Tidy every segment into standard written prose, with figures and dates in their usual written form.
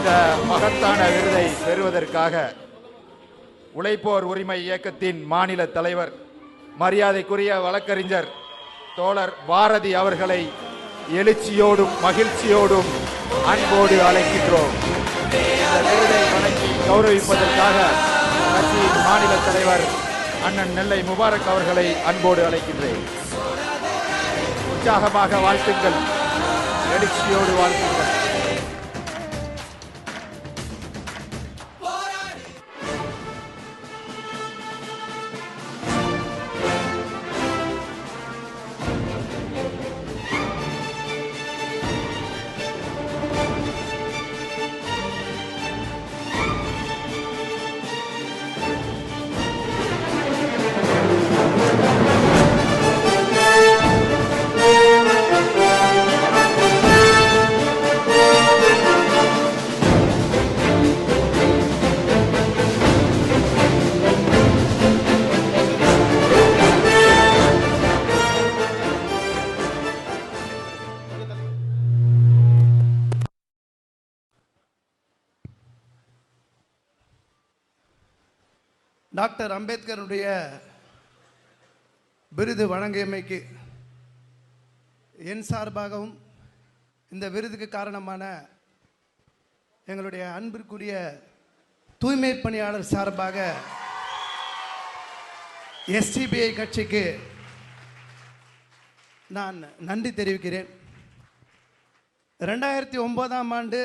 இந்த மகத்தான விருதை பெறுவதற்காக உழைப்போர் உரிமை இயக்கத்தின் மாநில தலைவர் மரியாதைக்குரிய வழக்கறிஞர் தோழர் பாரதி அவர்களை எழுச்சியோடும் மகிழ்ச்சியோடும் அன்போடு அழைக்கின்றோம். இந்த விருதை வழங்கி கௌரவிப்பதற்காக கட்சியின் மாநில தலைவர் அண்ணன் நெல்லை முபாரக் அவர்களை அன்போடு அழைக்கின்றேன். உற்சாகமாக வாழ்த்துங்கள், எழுச்சியோடு வாழ்த்துங்கள். டாக்டர் அம்பேத்கருடைய விருது வழங்கியமைக்கு என் சார்பாகவும் இந்த விருதுக்கு காரணமான எங்களுடைய அன்பிற்குரிய தூய்மை பணியாளர் சார்பாக எஸ்டிபிஐ கட்சிக்கு நான் நன்றி தெரிவிக்கிறேன். 2009ஆம் ஆண்டு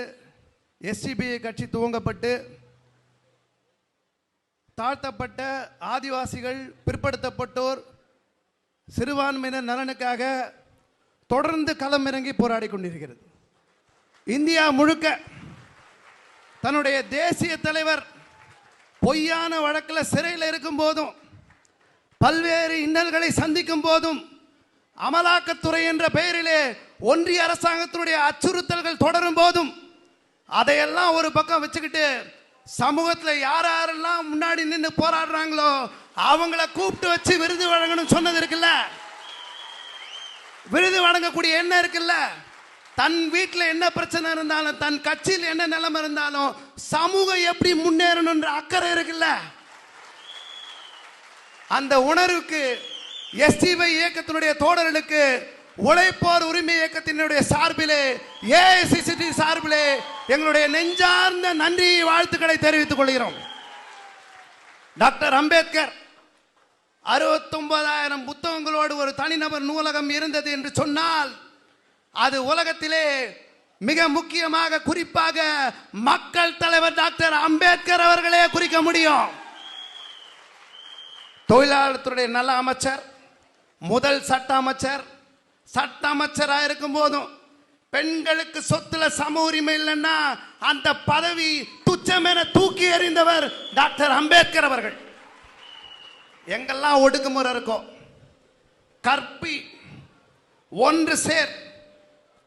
எஸ்டிபிஐ கட்சி துவங்கப்பட்டு தாழ்த்தப்பட்ட ஆதிவாசிகள், பிற்படுத்தப்பட்டோர், சிறுபான்மையினர் நலனுக்காக தொடர்ந்து களமிறங்கி போராடி கொண்டிருக்கிறது. இந்தியா முழுக்க தன்னுடைய தேசிய தலைவர் பொய்யான வழக்கில் சிறையில் இருக்கும் போதும், பல்வேறு இன்னல்களை சந்திக்கும் போதும், அமலாக்கத்துறை என்ற பெயரிலே ஒன்றிய அரசாங்கத்தினுடைய அச்சுறுத்தல்கள் தொடரும் போதும் அதையெல்லாம் ஒரு பக்கம் வச்சுக்கிட்டு சமூகத்தில் யாரெல்லாம் முன்னாடி நின்று போராடுறாங்களோ அவங்கள கூப்பிட்டு வச்சு விருது வழங்கணும் சொன்னது இருக்குல்ல. விருது வழங்கக்கூடிய என்ன இருக்குல்ல, தன் வீட்டில் என்ன பிரச்சனை இருந்தாலும், தன் கட்சியில் என்ன நிலைமை இருந்தாலும் சமூகம் எப்படி முன்னேறணுன்ற அக்கறை இருக்குல்ல. அந்த உணர்வுக்கு எஸ்டிபிஐ இயக்கத்தினுடைய தோழர்களுக்கு உழைப்போர் உரிமை இயக்கத்தினுடைய சார்பிலே, ஏஐசிசி சார்பிலே எங்களுடைய நெஞ்சார்ந்த நன்றி வாழ்த்துக்களை தெரிவித்துக் கொள்கிறோம். டாக்டர் அம்பேத்கர் 69,000 புத்தகங்களோடு ஒரு தனிநபர் நூலகம் இருந்தது என்று சொன்னால் அது உலகத்திலே மிக முக்கியமாக குறிப்பாக மக்கள் தலைவர் டாக்டர் அம்பேத்கர் அவர்களே குறிக்க முடியும். தொழிலாளர் துறை நல அமைச்சர், முதல் சட்ட அமைச்சர், சட்ட அமைச்சராக இருக்கும் போதும் பெண்களுக்கு சொத்துல சம உரிமை இல்லைன்னா அந்த பதவி துச்சம் என தூக்கி எறிந்தவர் டாக்டர் அம்பேத்கர் அவர்கள். எங்கெல்லாம் ஒடுக்குமுறை இருக்கோ, கற்பி, ஒன்று சேர்,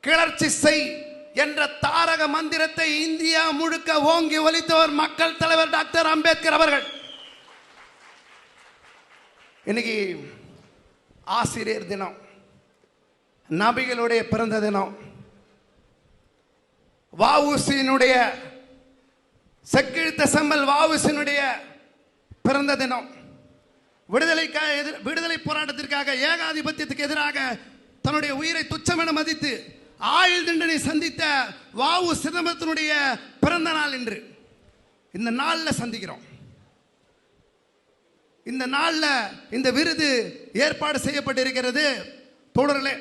கிளர்ச்சி செய் என்ற தாரக மந்திரத்தை இந்தியா முழுக்க ஓங்கி ஒலித்தவர் மக்கள் தலைவர் டாக்டர் அம்பேத்கர் அவர்கள். இன்னைக்கு ஆசிரியர் தினம், நபிகளுடைய பிறந்த தினம், வஉசியினுடைய செக்கிழுத்த செம்மல் வஉசியினுடைய பிறந்த தினம், விடுதலை போராட்டத்திற்காக, ஏகாதிபத்தியத்துக்கு எதிராக தன்னுடைய உயிரை துச்சமென மதித்து ஆயுள் தண்டனை சந்தித்த வஉ சிதம்பரத்தினுடைய பிறந்த நாள் இன்று. இந்த நாளில் சந்திக்கிறோம். இந்த நாளில் இந்த விருது ஏற்பாடு செய்யப்பட்டிருக்கிறது. தோழர்களே,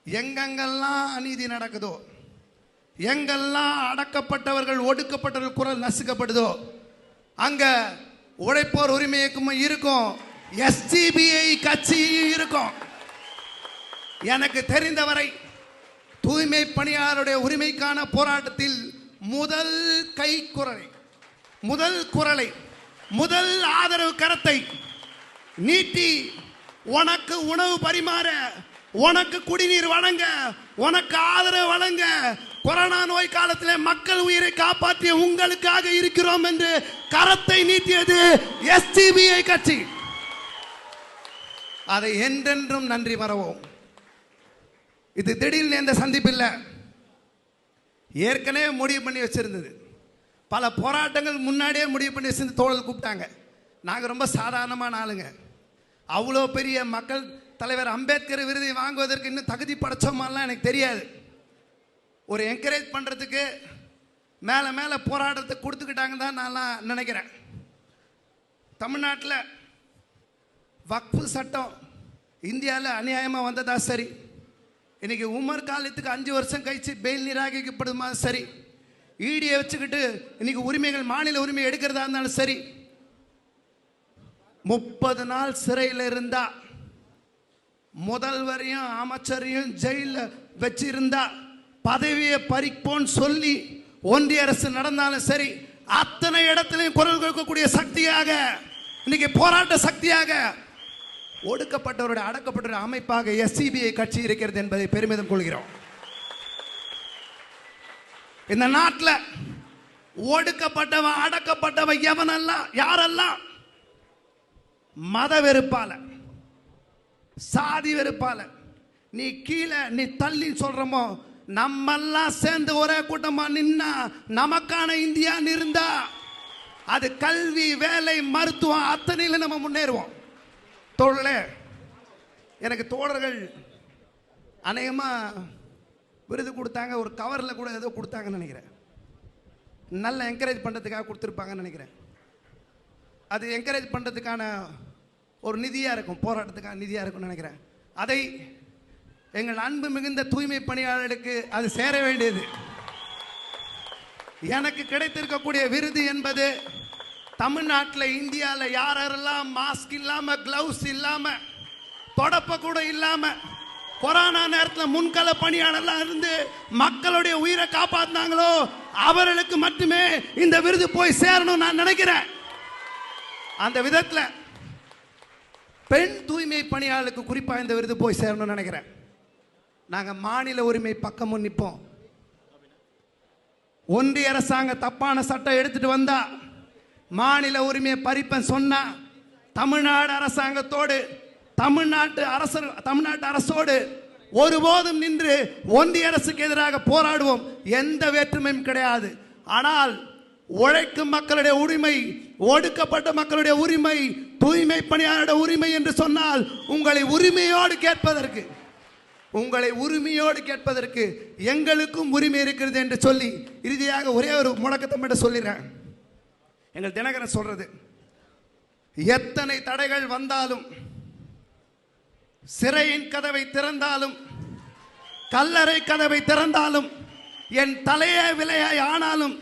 எங்கெங்கெல்லாம் அநீதி நடக்குதோ, எங்கெல்லாம் அடக்கப்பட்டவர்கள், ஒடுக்கப்பட்டவர்கள் குரல் நசுக்கப்படுதோ அங்க உழைப்போர் உரிமை இயக்கமும் இருக்கும், எஸ்டிபிஐ கட்சியும் இருக்கும். எனக்கு தெரிந்தவரை தூய்மை பணியாளருடைய உரிமைக்கான போராட்டத்தில் முதல் குரலை, முதல் ஆதரவு கரத்தை நீட்டி உனக்கு உணவு பரிமாற, உனக்கு குடிநீர் வழங்க, உனக்கு ஆதரவு வழங்க, கொரோனா நோய் காலத்தில் மக்கள் உயிரை காப்பாற்றிய உங்களுக்காக இருக்கிறோம் என்று கரத்தை நீட்டியது எஸ்டிபிஐ கட்சி. அதை என்றென்றும் நன்றி மறவோம். இது திடீர்னு எந்த சந்திப்பு இல்லை. ஏற்கனவே முடிவு பண்ணி வச்சிருந்தது. பல போராட்டங்கள் முன்னாடியே முடிவு பண்ணி வச்சிருந்து தோழல் கூப்பிட்டாங்க. நாங்கள் ரொம்ப சாதாரணமான ஆளுங்க. அவ்வளோ பெரிய மக்கள் தலைவர் அம்பேத்கர் விருதை வாங்குவதற்கு இன்னும் தகுதி படைச்சோமாலாம் எனக்கு தெரியாது. ஒரு என்கரேஜ் பண்ணுறதுக்கு மேலே மேலே போராட்டத்தை கொடுத்துக்கிட்டாங்க தான் நான்லாம் நினைக்கிறேன். தமிழ்நாட்டில் வக்ஃபு சட்டம் இந்தியாவில் அநியாயமாக வந்ததா சரி, இன்னைக்கு உமர் காலத்துக்கு 5 வருஷம் கழிச்சு பெயில் நிராகரிக்கப்படுமா சரி, ஈடியை வச்சுக்கிட்டு இன்னைக்கு உரிமைகள் மாநில உரிமை எடுக்கிறதா இருந்தாலும் சரி, 30 நாள் சிறையில் இருந்தா முதல்வரையும் அமைச்சரையும் ஜெயிலில் வச்சிருந்தா பதவியை பறிப்போன்னு சொல்லி ஒன்றிய அரசு நடந்தாலும் சரி, அத்தனை இடத்திலையும் குரல் கொடுக்கக்கூடிய சக்தியாக, இன்னைக்கு போராட்ட சக்தியாக, ஒடுக்கப்பட்டவருடைய அடக்கப்பட்ட அமைப்பாக SCBI கட்சி இருக்கிறது என்பதை பெருமிதம் கொள்கிறோம். இந்த நாட்டில் ஒடுக்கப்பட்டவன் அடக்கப்பட்டவன் எவனெல்லாம் யாரெல்லாம் மத வெறுப்பால, சாதி வெறுப்பால, நீ கீழே நீ தள்ளி சொல்றமோ, நம்மெல்லாம் சேர்ந்து ஒரே கூட்டமா நின்னா நமக்கான இந்தியா இருந்தா அது கல்வி, வேலை, மருத்துவம் அத்தனையில நம்ம முன்னேறுவோம். தோழர்களே, எனக்கு தோழர்கள் அநேகமாக விருது கொடுத்தாங்க, ஒரு கவரில் கூட ஏதோ கொடுத்தாங்கன்னு நினைக்கிறேன். நல்ல என்கரேஜ் பண்ணுறதுக்காக கொடுத்துருப்பாங்கன்னு நினைக்கிறேன். அது என்கரேஜ் பண்ணுறதுக்கான ஒரு நிதியாக இருக்கும், போராட்டத்துக்கான நிதியாக இருக்கும்னு நினைக்கிறேன். அதை எங்கள் அன்பு மிகுந்த தூய்மை பணியாளர்களுக்கு அது சேர வேண்டியது. எனக்கு கிடைத்திருக்கக்கூடிய விருது என்பது தமிழ்நாட்டில், இந்தியாவில் யாரெல்லாம் மாஸ்க் இல்லாம, கிளவுஸ் இல்லாம, தொடப்ப கூட இல்லாம, கொரோனா நேரத்தில் முன்கள பணியாளர்லாம் இருந்து மக்களுடைய உயிரை காப்பாற்றினாங்களோ அவர்களுக்கு மட்டுமே இந்த விருது போய் சேரணும் நான் நினைக்கிறேன். அந்த விதத்தில் பெண் தூய்மை பணியாளருக்கு குறிப்பாக இந்த விருது போய் சேரணும்னு நினைக்கிறேன். நாங்கள் மாநில உரிமை பக்கமும் நிற்போம். ஒன்றிய அரசாங்க தப்பான சட்டம் எடுத்துட்டு வந்தா மாநில உரிமையை பறிப்பேன் சொன்னா தமிழ்நாடு அரசாங்கத்தோடு, தமிழ்நாட்டு அரசோடு ஒருபோதும் நின்று ஒன்றிய அரசுக்கு எதிராக போராடுவோம். எந்த வேற்றுமையும் கிடையாது. ஆனால் உழைக்கும் மக்களுடைய உரிமை, ஒடுக்கப்பட்ட மக்களுடைய உரிமை, தூய்மை பணியாளருடைய உரிமை என்று சொன்னால் உங்களை உரிமையோடு கேட்பதற்கு எங்களுக்கும் உரிமை இருக்கிறது என்று சொல்லி இறுதியாக ஒரே ஒரு முழக்கத்தை மட்டும் சொல்லிடுறேன். எங்கள் தினகரன் சொல்றது, எத்தனை தடைகள் வந்தாலும், சிறையின் கதவை திறந்தாலும், கல்லறை கதவை திறந்தாலும், என் தலையே விலையாய் ஆனாலும்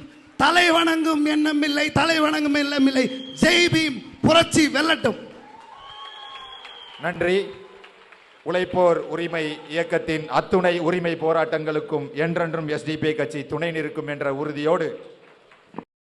தலை வணங்கும் எண்ணம் இல்லை, தலை வணங்கும் எண்ணம் இல்லை. ஜெய் பீம், புரட்சி வெல்லட்டும். நன்றி. உழைப்போர் உரிமை இயக்கத்தின் அத்துணை உரிமை போராட்டங்களுக்கும் என்றென்றும் SDPI கட்சி துணை நிற்கும் என்ற உறுதியோடு